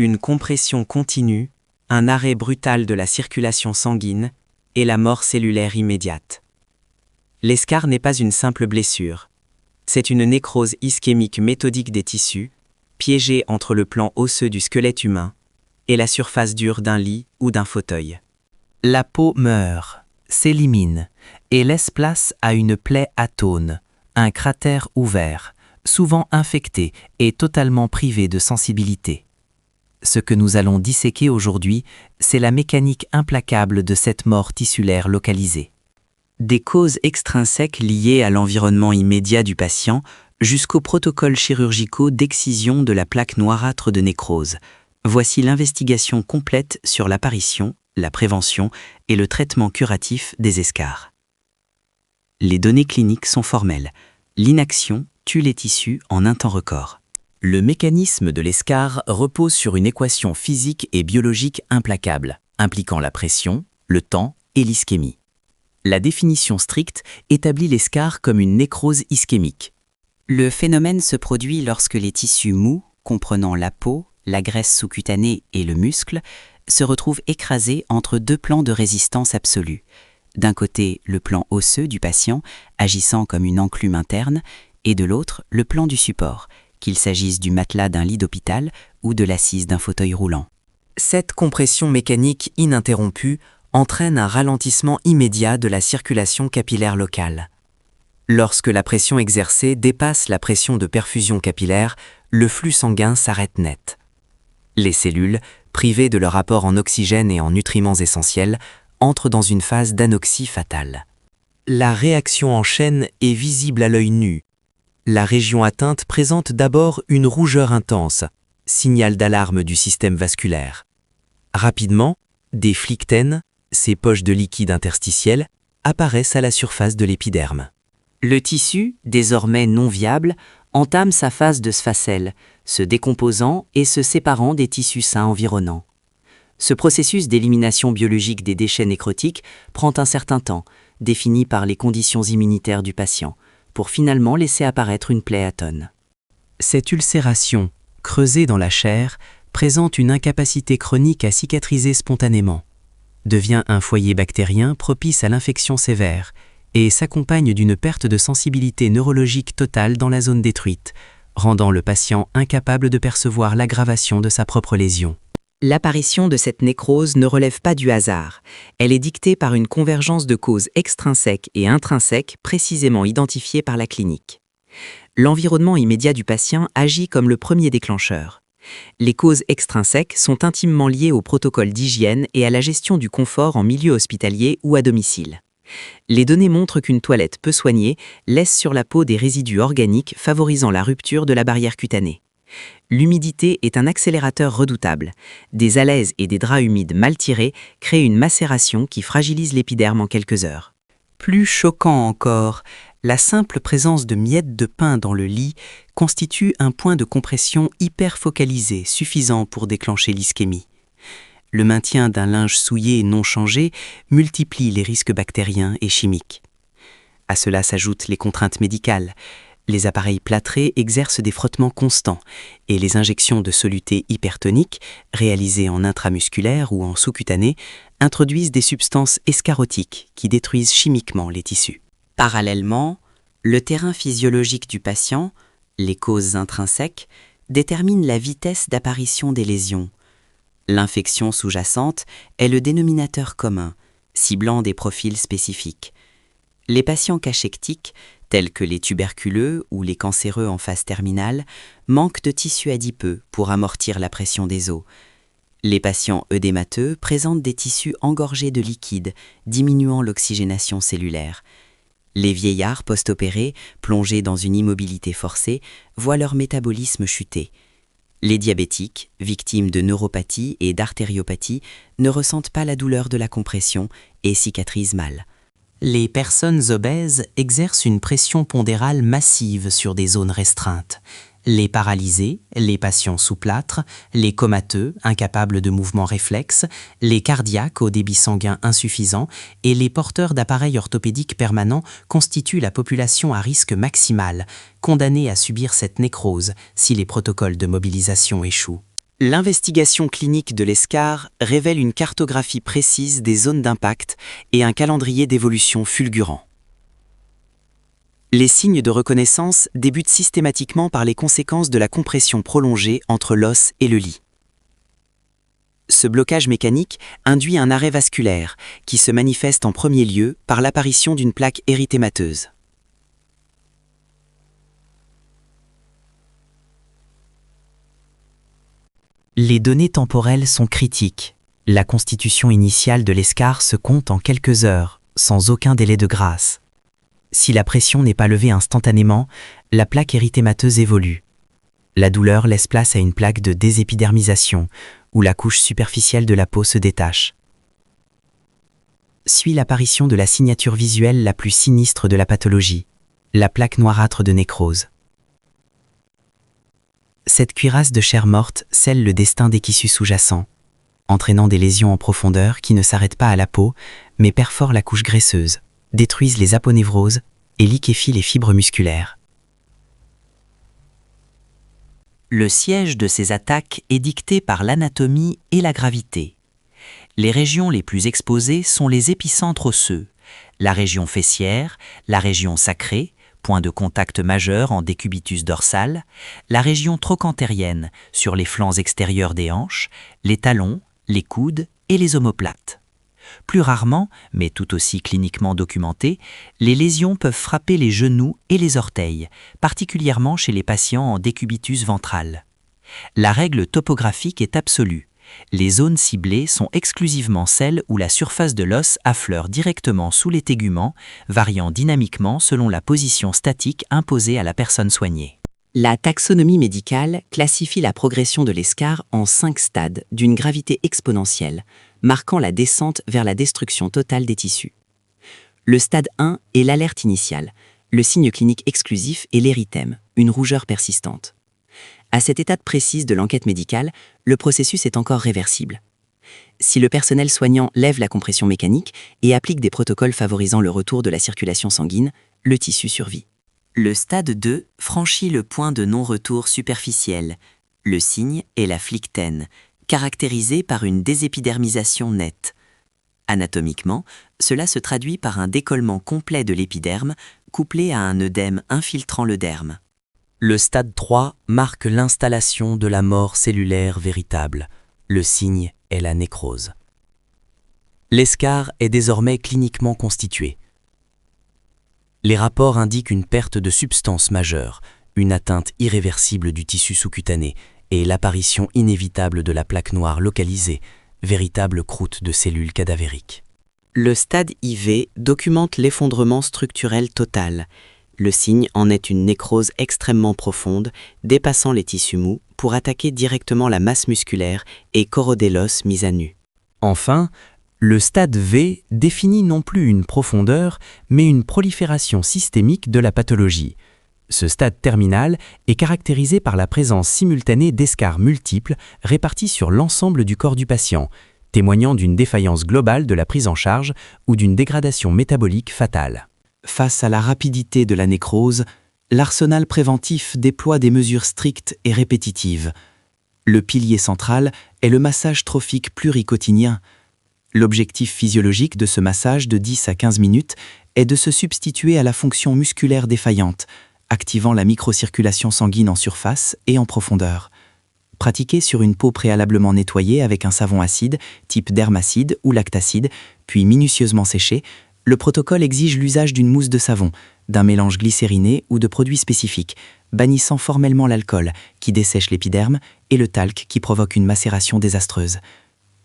une compression continue, un arrêt brutal de la circulation sanguine et la mort cellulaire immédiate. L'escar n'est pas une simple blessure. C'est une nécrose ischémique méthodique des tissus, piégée entre le plan osseux du squelette humain et la surface dure d'un lit ou d'un fauteuil. La peau meurt, s'élimine et laisse place à une plaie atone, un cratère ouvert, souvent infecté et totalement privé de sensibilité. Ce que nous allons disséquer aujourd'hui, c'est la mécanique implacable de cette mort tissulaire localisée. Des causes extrinsèques liées à l'environnement immédiat du patient jusqu'aux protocoles chirurgicaux d'excision de la plaque noirâtre de nécrose. Voici l'investigation complète sur l'apparition, la prévention et le traitement curatif des escars. Les données cliniques sont formelles. L'inaction tue les tissus en un temps record. Le mécanisme de l'escar repose sur une équation physique et biologique implacable, impliquant la pression, le temps et l'ischémie. La définition stricte établit l'escar comme une nécrose ischémique. Le phénomène se produit lorsque les tissus mous, comprenant la peau, la graisse sous-cutanée et le muscle, se retrouvent écrasés entre deux plans de résistance absolue. D'un côté, le plan osseux du patient, agissant comme une enclume interne, et de l'autre, le plan du support, qu'il s'agisse du matelas d'un lit d'hôpital ou de l'assise d'un fauteuil roulant. Cette compression mécanique ininterrompue entraîne un ralentissement immédiat de la circulation capillaire locale. Lorsque la pression exercée dépasse la pression de perfusion capillaire, le flux sanguin s'arrête net. Les cellules, privées de leur apport en oxygène et en nutriments essentiels, entrent dans une phase d'anoxie fatale. La réaction en chaîne est visible à l'œil nu. La région atteinte présente d'abord une rougeur intense, signal d'alarme du système vasculaire. Rapidement, des phlictènes, ces poches de liquide interstitiel, apparaissent à la surface de l'épiderme. Le tissu, désormais non viable, entame sa phase de sphacelle, se décomposant et se séparant des tissus sains environnants. Ce processus d'élimination biologique des déchets nécrotiques prend un certain temps, défini par les conditions immunitaires du patient, pour finalement laisser apparaître une plaie atone. Cette ulcération, creusée dans la chair, présente une incapacité chronique à cicatriser spontanément, devient un foyer bactérien propice à l'infection sévère et s'accompagne d'une perte de sensibilité neurologique totale dans la zone détruite, rendant le patient incapable de percevoir l'aggravation de sa propre lésion. L'apparition de cette nécrose ne relève pas du hasard. Elle est dictée par une convergence de causes extrinsèques et intrinsèques précisément identifiées par la clinique. L'environnement immédiat du patient agit comme le premier déclencheur. Les causes extrinsèques sont intimement liées au protocole d'hygiène et à la gestion du confort en milieu hospitalier ou à domicile. Les données montrent qu'une toilette peu soignée laisse sur la peau des résidus organiques favorisant la rupture de la barrière cutanée. L'humidité est un accélérateur redoutable. Des alaises et des draps humides mal tirés créent une macération qui fragilise l'épiderme en quelques heures. Plus choquant encore, la simple présence de miettes de pain dans le lit constitue un point de compression hyper focalisé suffisant pour déclencher l'ischémie. Le maintien d'un linge souillé et non changé multiplie les risques bactériens et chimiques. À cela s'ajoutent les contraintes médicales. Les appareils plâtrés exercent des frottements constants et les injections de solutés hypertoniques, réalisées en intramusculaire ou en sous-cutané, introduisent des substances escarotiques qui détruisent chimiquement les tissus. Parallèlement, le terrain physiologique du patient, les causes intrinsèques, détermine la vitesse d'apparition des lésions. L'infection sous-jacente est le dénominateur commun, ciblant des profils spécifiques. Les patients cachectiques, tels que les tuberculeux ou les cancéreux en phase terminale, manquent de tissu adipeux pour amortir la pression des os. Les patients œdémateux présentent des tissus engorgés de liquide, diminuant l'oxygénation cellulaire. Les vieillards post-opérés, plongés dans une immobilité forcée, voient leur métabolisme chuter. Les diabétiques, victimes de neuropathie et d'artériopathie, ne ressentent pas la douleur de la compression et cicatrisent mal. Les personnes obèses exercent une pression pondérale massive sur des zones restreintes. Les paralysés, les patients sous plâtre, les comateux, incapables de mouvements réflexes, les cardiaques au débit sanguin insuffisant et les porteurs d'appareils orthopédiques permanents constituent la population à risque maximal, condamnée à subir cette nécrose si les protocoles de mobilisation échouent. L'investigation clinique de l'ESCAR révèle une cartographie précise des zones d'impact et un calendrier d'évolution fulgurant. Les signes de reconnaissance débutent systématiquement par les conséquences de la compression prolongée entre l'os et le lit. Ce blocage mécanique induit un arrêt vasculaire qui se manifeste en premier lieu par l'apparition d'une plaque érythémateuse. Les données temporelles sont critiques. La constitution initiale de l'ESCAR se compte en quelques heures, sans aucun délai de grâce. Si la pression n'est pas levée instantanément, la plaque érythémateuse évolue. La douleur laisse place à une plaque de désépidermisation, où la couche superficielle de la peau se détache. Suit l'apparition de la signature visuelle la plus sinistre de la pathologie, la plaque noirâtre de nécrose. Cette cuirasse de chair morte scelle le destin des tissus sous-jacents, entraînant des lésions en profondeur qui ne s'arrêtent pas à la peau, mais perforent la couche graisseuse, détruisent les aponevroses et liquéfient les fibres musculaires. Le siège de ces attaques est dicté par l'anatomie et la gravité. Les régions les plus exposées sont les épicentres osseux, la région fessière, la région sacrée, point de contact majeur en décubitus dorsal, la région trochantérienne sur les flancs extérieurs des hanches, les talons, les coudes et les omoplates. Plus rarement, mais tout aussi cliniquement documenté, les lésions peuvent frapper les genoux et les orteils, particulièrement chez les patients en décubitus ventral. La règle topographique est absolue. Les zones ciblées sont exclusivement celles où la surface de l'os affleure directement sous les téguments, variant dynamiquement selon la position statique imposée à la personne soignée. La taxonomie médicale classifie la progression de l'ESCAR en 5 stades d'une gravité exponentielle, marquant la descente vers la destruction totale des tissus. Le stade 1 est l'alerte initiale. Le signe clinique exclusif est l'érythème, une rougeur persistante. À cette étape précise de l'enquête médicale, le processus est encore réversible. Si le personnel soignant lève la compression mécanique et applique des protocoles favorisant le retour de la circulation sanguine, le tissu survit. Le stade 2 franchit le point de non-retour superficiel. Le signe est la phlyctène, caractérisée par une désépidermisation nette. Anatomiquement, cela se traduit par un décollement complet de l'épiderme, couplé à un œdème infiltrant le derme. Le stade 3 marque l'installation de la mort cellulaire véritable. Le signe est la nécrose. L'ESCAR est désormais cliniquement constitué. Les rapports indiquent une perte de substance majeure, une atteinte irréversible du tissu sous-cutané et l'apparition inévitable de la plaque noire localisée, véritable croûte de cellules cadavériques. Le stade IV documente l'effondrement structurel total. Le signe en est une nécrose extrêmement profonde, dépassant les tissus mous pour attaquer directement la masse musculaire et corroder l'os mis à nu. Enfin, le stade V définit non plus une profondeur, mais une prolifération systémique de la pathologie. Ce stade terminal est caractérisé par la présence simultanée d'escars multiples répartis sur l'ensemble du corps du patient, témoignant d'une défaillance globale de la prise en charge ou d'une dégradation métabolique fatale. Face à la rapidité de la nécrose, l'arsenal préventif déploie des mesures strictes et répétitives. Le pilier central est le massage trophique pluricotinien. L'objectif physiologique de ce massage de 10 à 15 minutes est de se substituer à la fonction musculaire défaillante, activant la microcirculation sanguine en surface et en profondeur. Pratiqué sur une peau préalablement nettoyée avec un savon acide, type dermacide ou lactacide, puis minutieusement séché, le protocole exige l'usage d'une mousse de savon, d'un mélange glycériné ou de produits spécifiques, bannissant formellement l'alcool qui dessèche l'épiderme et le talc qui provoque une macération désastreuse.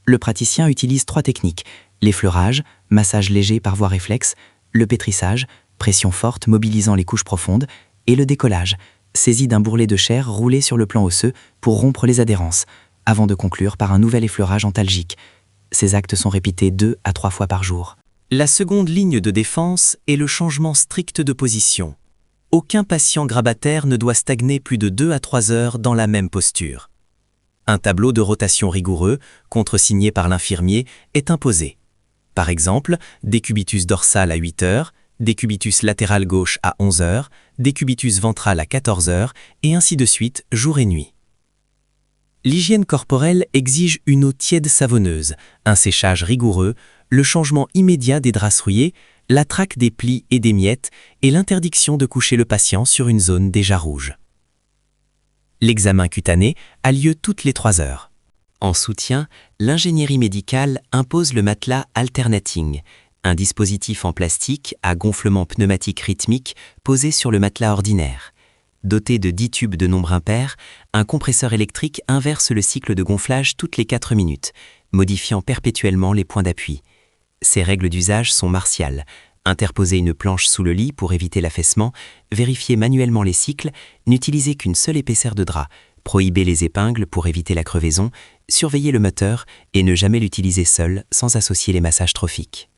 Le praticien utilise 3 techniques: l'effleurage, massage léger par voie réflexe, le pétrissage, pression forte mobilisant les couches profondes, et le décollage, saisie d'un bourrelet de chair roulé sur le plan osseux pour rompre les adhérences, avant de conclure par un nouvel effleurage antalgique. Ces actes sont répétés 2 à 3 fois par jour. La seconde ligne de défense est le changement strict de position. Aucun patient grabataire ne doit stagner plus de 2 à 3 heures dans la même posture. Un tableau de rotation rigoureux, contresigné par l'infirmier, est imposé. Par exemple, décubitus dorsal à 8 heures, décubitus latéral gauche à 11 heures, décubitus ventral à 14 heures, et ainsi de suite, jour et nuit. L'hygiène corporelle exige une eau tiède savonneuse, un séchage rigoureux, le changement immédiat des draps souillés, la traque des plis et des miettes et l'interdiction de coucher le patient sur une zone déjà rouge. L'examen cutané a lieu toutes les 3 heures. En soutien, l'ingénierie médicale impose le matelas alternating, un dispositif en plastique à gonflement pneumatique rythmique posé sur le matelas ordinaire. Doté de 10 tubes de nombre impair, un compresseur électrique inverse le cycle de gonflage toutes les 4 minutes, modifiant perpétuellement les points d'appui. Ces règles d'usage sont martiales. Interposer une planche sous le lit pour éviter l'affaissement, vérifier manuellement les cycles, n'utiliser qu'une seule épaisseur de drap, prohiber les épingles pour éviter la crevaison, surveiller le moteur et ne jamais l'utiliser seul sans associer les massages trophiques.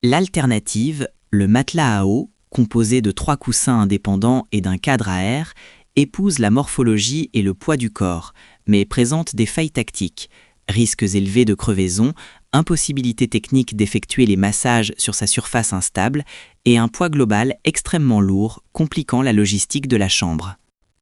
L'alternative, le matelas à eau, composé de 3 coussins indépendants et d'un cadre à air, épouse la morphologie et le poids du corps, mais présente des failles tactiques, risques élevés de crevaison, impossibilité technique d'effectuer les massages sur sa surface instable et un poids global extrêmement lourd, compliquant la logistique de la chambre.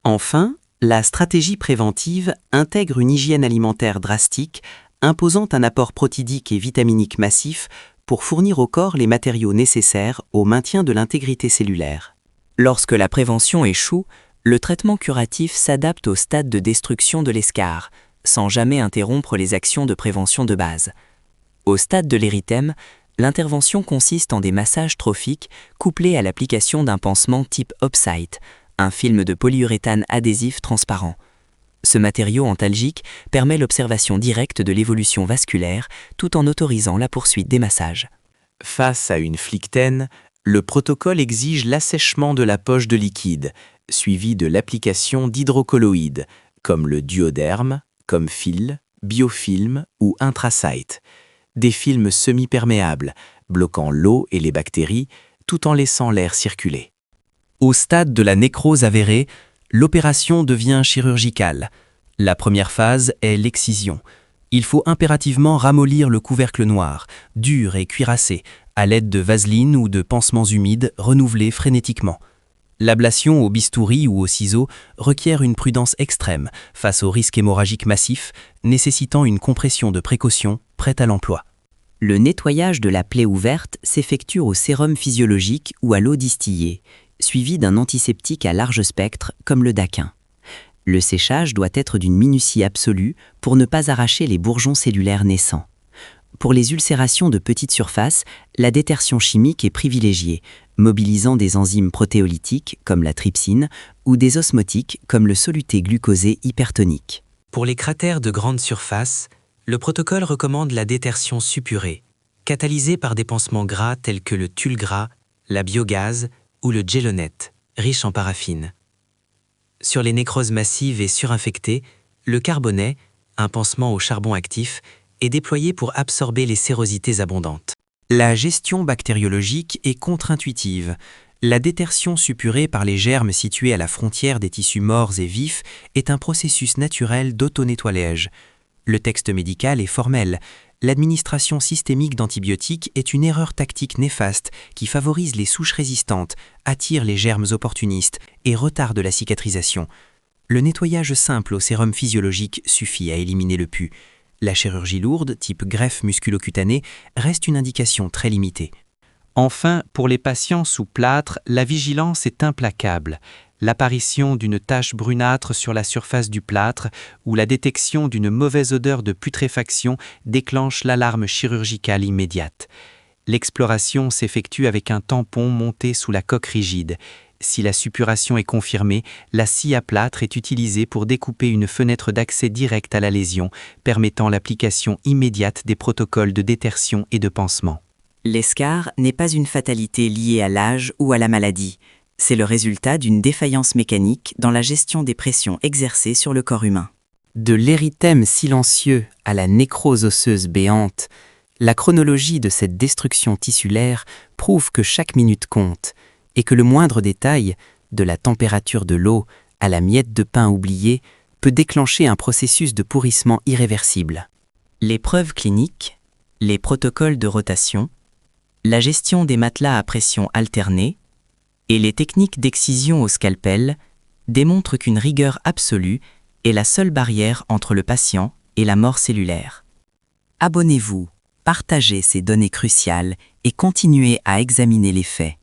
Enfin, la stratégie préventive intègre une hygiène alimentaire drastique, imposant un apport protidique et vitaminique massif pour fournir au corps les matériaux nécessaires au maintien de l'intégrité cellulaire. Lorsque la prévention échoue, le traitement curatif s'adapte au stade de destruction de l'escarre, sans jamais interrompre les actions de prévention de base. Au stade de l'érythème, l'intervention consiste en des massages trophiques couplés à l'application d'un pansement type Opsite, un film de polyuréthane adhésif transparent. Ce matériau antalgique permet l'observation directe de l'évolution vasculaire tout en autorisant la poursuite des massages. Face à une flictène, le protocole exige l'assèchement de la poche de liquide, suivi de l'application d'hydrocolloïdes, comme le duoderme, comme fil, biofilm ou intrasite, des films semi-perméables, bloquant l'eau et les bactéries, tout en laissant l'air circuler. Au stade de la nécrose avérée, l'opération devient chirurgicale. La première phase est l'excision. Il faut impérativement ramollir le couvercle noir, dur et cuirassé, à l'aide de vaseline ou de pansements humides renouvelés frénétiquement. L'ablation au bistouri ou au ciseau requiert une prudence extrême face au risque hémorragique massif, nécessitant une compression de précaution prête à l'emploi. Le nettoyage de la plaie ouverte s'effectue au sérum physiologique ou à l'eau distillée, suivi d'un antiseptique à large spectre comme le Daquin. Le séchage doit être d'une minutie absolue pour ne pas arracher les bourgeons cellulaires naissants. Pour les ulcérations de petite surface, la détertion chimique est privilégiée, mobilisant des enzymes protéolytiques comme la trypsine ou des osmotiques comme le soluté glucosé hypertonique. Pour les cratères de grande surface, le protocole recommande la détertion suppurée, catalysée par des pansements gras tels que le tulgras, la biogaz ou le gelonette, riche en paraffine. Sur les nécroses massives et surinfectées, le carbonnet, un pansement au charbon actif, est déployé pour absorber les sérosités abondantes. La gestion bactériologique est contre-intuitive. La détertion suppurée par les germes situés à la frontière des tissus morts et vifs est un processus naturel d'auto-nettoyage. Le texte médical est formel. L'administration systémique d'antibiotiques est une erreur tactique néfaste qui favorise les souches résistantes, attire les germes opportunistes et retarde la cicatrisation. Le nettoyage simple au sérum physiologique suffit à éliminer le pus. La chirurgie lourde, type greffe musculocutanée, reste une indication très limitée. Enfin, pour les patients sous plâtre, la vigilance est implacable. L'apparition d'une tache brunâtre sur la surface du plâtre ou la détection d'une mauvaise odeur de putréfaction déclenche l'alarme chirurgicale immédiate. L'exploration s'effectue avec un tampon monté sous la coque rigide. Si la suppuration est confirmée, la scie à plâtre est utilisée pour découper une fenêtre d'accès direct à la lésion, permettant l'application immédiate des protocoles de détertion et de pansement. L'escarre n'est pas une fatalité liée à l'âge ou à la maladie. C'est le résultat d'une défaillance mécanique dans la gestion des pressions exercées sur le corps humain. De l'érythème silencieux à la nécrose osseuse béante, la chronologie de cette destruction tissulaire prouve que chaque minute compte et que le moindre détail, de la température de l'eau à la miette de pain oubliée, peut déclencher un processus de pourrissement irréversible. Les preuves cliniques, les protocoles de rotation, la gestion des matelas à pression alternée et les techniques d'excision au scalpel démontrent qu'une rigueur absolue est la seule barrière entre le patient et la mort cellulaire. Abonnez-vous, partagez ces données cruciales et continuez à examiner les faits.